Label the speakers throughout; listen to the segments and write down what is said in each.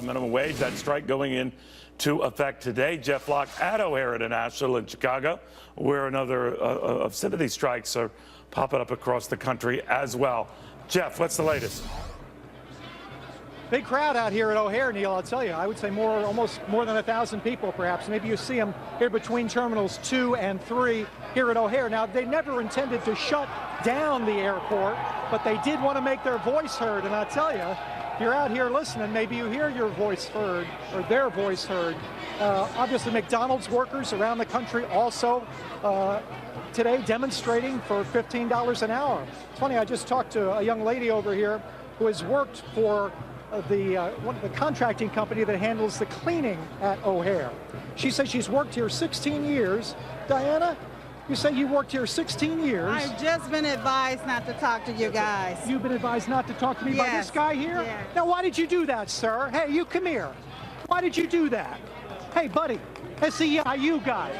Speaker 1: Minimum wage, that strike going into effect today. Jeff Locke at O'Hare International in Chicago, where another of some of these strikes are popping up across the country as well. Jeff, what's the latest?
Speaker 2: Big crowd out here at O'Hare, Neil. I'll tell you, I would say almost more than 1,000 people, perhaps. Maybe you see them here between terminals 2 and 3 here at O'Hare. Now, they never intended to shut down the airport, but they did want to make their voice heard. And I'll tell you, if you're out here listening, maybe you hear your voice heard or their voice heard. Obviously, McDonald's workers around the country also today demonstrating for $15 an hour. It's funny, I just talked to a young lady over here who has worked for the contracting company that handles the cleaning at O'Hare. She says she's worked here 16 years. Diana, you say you worked here 16 years.
Speaker 3: I've just been advised not to talk to you guys.
Speaker 2: You've been advised not to talk to me by this guy here?
Speaker 3: Yes.
Speaker 2: Now, why did you do that, sir? Hey, you come here. Why did you do that? Hey, buddy, SEIU guy.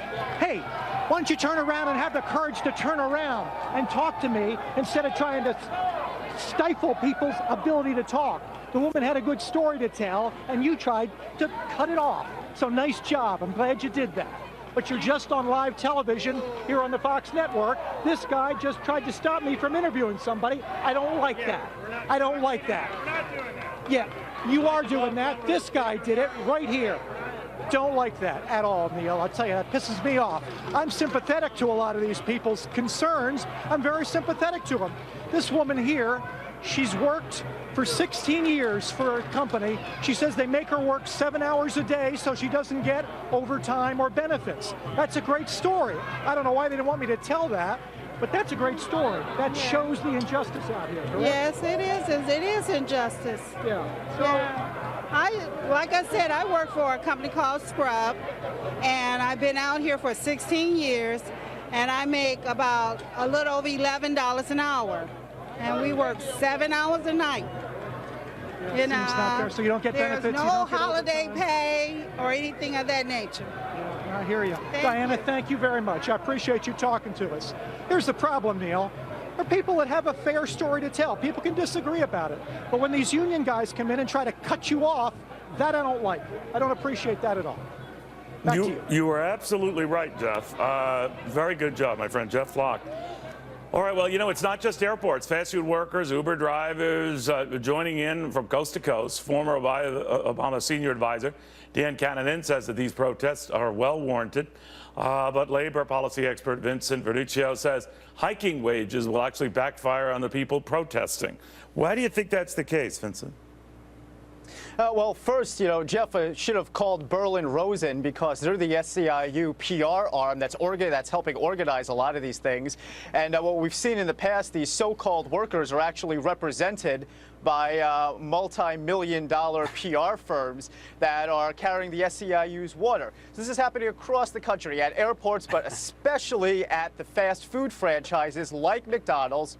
Speaker 2: Hey, why don't you turn around and have the courage to turn around and talk to me instead of trying to stifle people's ability to talk? The woman had a good story to tell, and you tried to cut it off. So nice job. I'm glad you did that. But you're just on live television here on the Fox network. This guy just tried to stop me from interviewing somebody. I don't like that. I don't like that.
Speaker 1: We're not doing that.
Speaker 2: Yeah, you are doing that. This guy did it right here. Don't like that at all, Neil. I'll tell you, that pisses me off. I'm sympathetic to a lot of these people's concerns. I'm very sympathetic to them. This woman here, she's worked for 16 years for a company. She says they make her work 7 hours a day so she doesn't get overtime or benefits. That's a great story. I don't know why they didn't want me to tell that, but that's a great story. That shows the injustice out here, correct?
Speaker 3: Yes, it is. It is injustice.
Speaker 2: Yeah. So,
Speaker 3: like I said, I work for a company called Scrub, and I've been out here for 16 years, and I make about a little over $11 an hour. And we work 7 hours a night.
Speaker 2: You know, not fair, so you don't get benefits.
Speaker 3: There's no holiday pay or anything of that nature.
Speaker 2: Yeah, I hear you. Diana, thank you very much. I appreciate you talking to us. Here's the problem, Neil. There are people that have a fair story to tell. People can disagree about it. But when these union guys come in and try to cut you off, that I don't like. I don't appreciate that at all. Back to you.
Speaker 1: You are absolutely right, Jeff. Very good job, my friend Jeff Locke. All right, well, you know, it's not just airports. Fast food workers, Uber drivers joining in from coast to coast. Former Obama senior advisor Dan Cannon says that these protests are well warranted. But labor policy expert Vincent Vernuccio says hiking wages will actually backfire on the people protesting. Why do you think that's the case, Vincent?
Speaker 4: Well, first, you know, Jeff should have called Berlin Rosen because they're the SEIU PR arm that's helping organize a lot of these things. And what we've seen in the past, these so-called workers are actually represented by multi-million-dollar PR firms that are carrying the SEIU's water. So this is happening across the country at airports, but especially at the fast food franchises like McDonald's,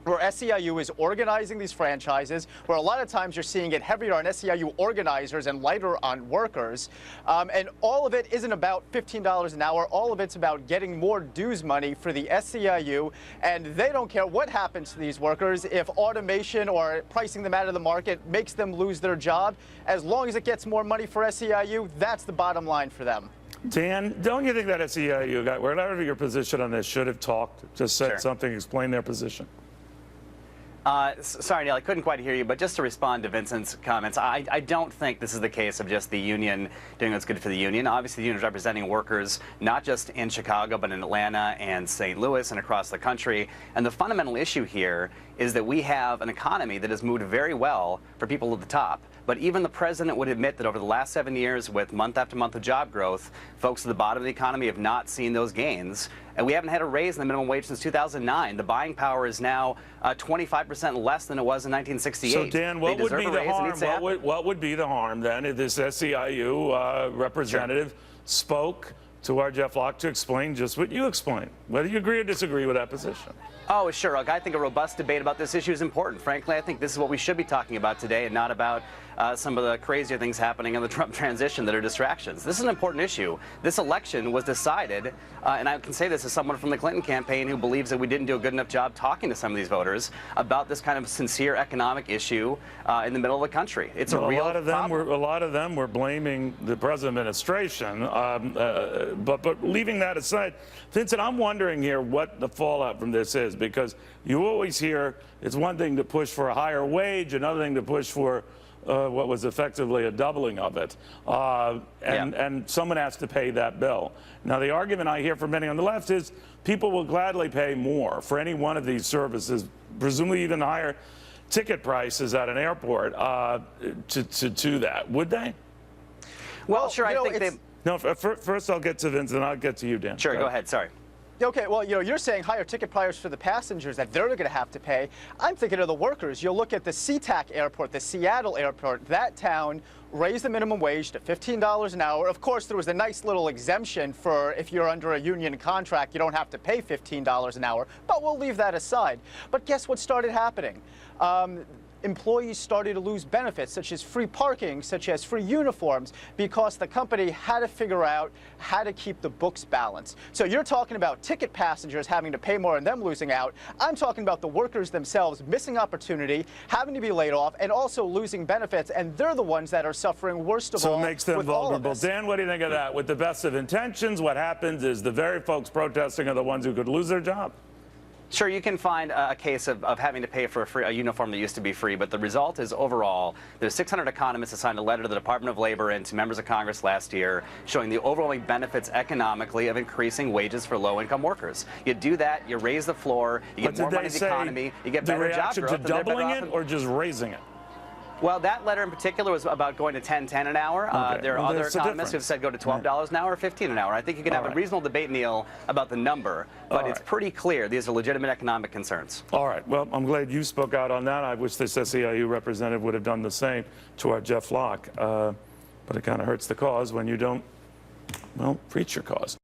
Speaker 4: where SEIU is organizing these franchises, where a lot of times you're seeing it heavier on SEIU organizers and lighter on workers. And all of it isn't about $15 an hour. All of it's about getting more dues money for the SEIU, and they don't care what happens to these workers if automation or pricing them out of the market makes them lose their job. As long as it gets more money for SEIU, that's the bottom line for them.
Speaker 1: Dan, don't you think that SEIU guy, whatever your position on this, should have talked, just said something, explained their position?
Speaker 5: Sorry, Neil, I couldn't quite hear you, but just to respond to Vincent's comments, I don't think this is the case of just the union doing what's good for the union. Obviously, the union is representing workers not just in Chicago, but in Atlanta and St. Louis and across the country. And the fundamental issue here is that we have an economy that has moved very well for people at the top. But even the president would admit that over the last 7 years, with month after month of job growth, folks at the bottom of the economy have not seen those gains. And we haven't had a raise in the minimum wage since 2009. The buying power is now 25% less than it was in 1968.
Speaker 1: So, Dan, what would be the harm? What would be the harm then if this SEIU representative spoke to our Jeff Locke to explain just what you explained, whether you agree or disagree with that position?
Speaker 5: Oh, sure. Look, I think a robust debate about this issue is important. Frankly, I think this is what we should be talking about today and not about some of the crazier things happening in the Trump transition that are distractions. This is an important issue. This election was decided, and I can say this as someone from the Clinton campaign who believes that we didn't do a good enough job talking to some of these voters about this kind of sincere economic issue in the middle of the country. It's a real problem.
Speaker 1: A lot of them were blaming the present administration, but leaving that aside, Vincent, I'm wondering here what the fallout from this is, because you always hear it's one thing to push for a higher wage, another thing to push for what was effectively a doubling of it, and someone has to pay that bill. Now, the argument I hear from many on the left is people will gladly pay more for any one of these services, presumably even higher ticket prices at an airport to that. Would they?
Speaker 5: Well, sure, I think they...
Speaker 1: No, first I'll get to Vincent, and I'll get to you, Dan.
Speaker 5: Sure, go ahead, sorry.
Speaker 4: Okay, well, you're saying higher ticket prices for the passengers that they're going to have to pay. I'm thinking of the workers. You'll look at the SeaTac airport, the Seattle airport. That town raised the minimum wage to $15 an hour. Of course, there was a nice little exemption for if you're under a union contract, you don't have to pay $15 an hour, but we'll leave that aside. But guess what started happening? Employees started to lose benefits, such as free parking, such as free uniforms, because the company had to figure out how to keep the books balanced. So you're talking about ticket passengers having to pay more and them losing out. I'm talking about the workers themselves missing opportunity, having to be laid off, and also losing benefits, and they're the ones that are suffering worst of all.
Speaker 1: So it makes them vulnerable. Dan, what do you think of that? With the best of intentions, what happens is the very folks protesting are the ones who could lose their job.
Speaker 5: Sure, you can find a case of having to pay for a uniform that used to be free, but the result is overall, there's 600 economists that signed a letter to the Department of Labor and to members of Congress last year showing the overwhelming benefits economically of increasing wages for low-income workers. You do that, you raise the floor, you get more money in the economy, you get better job growth.
Speaker 1: The reaction to doubling it or just raising it?
Speaker 5: Well, that letter in particular was about going to $10.10 an hour.
Speaker 1: Okay.
Speaker 5: There are other economists who have said go to $12 an hour or $15 an hour. I think you can have a reasonable debate, Neil, about the number, but it's pretty clear these are legitimate economic concerns. All
Speaker 1: right. Well, I'm glad you spoke out on that. I wish this SEIU representative would have done the same to our Jeff Locke, but it kind of hurts the cause when you don't, well, preach your cause.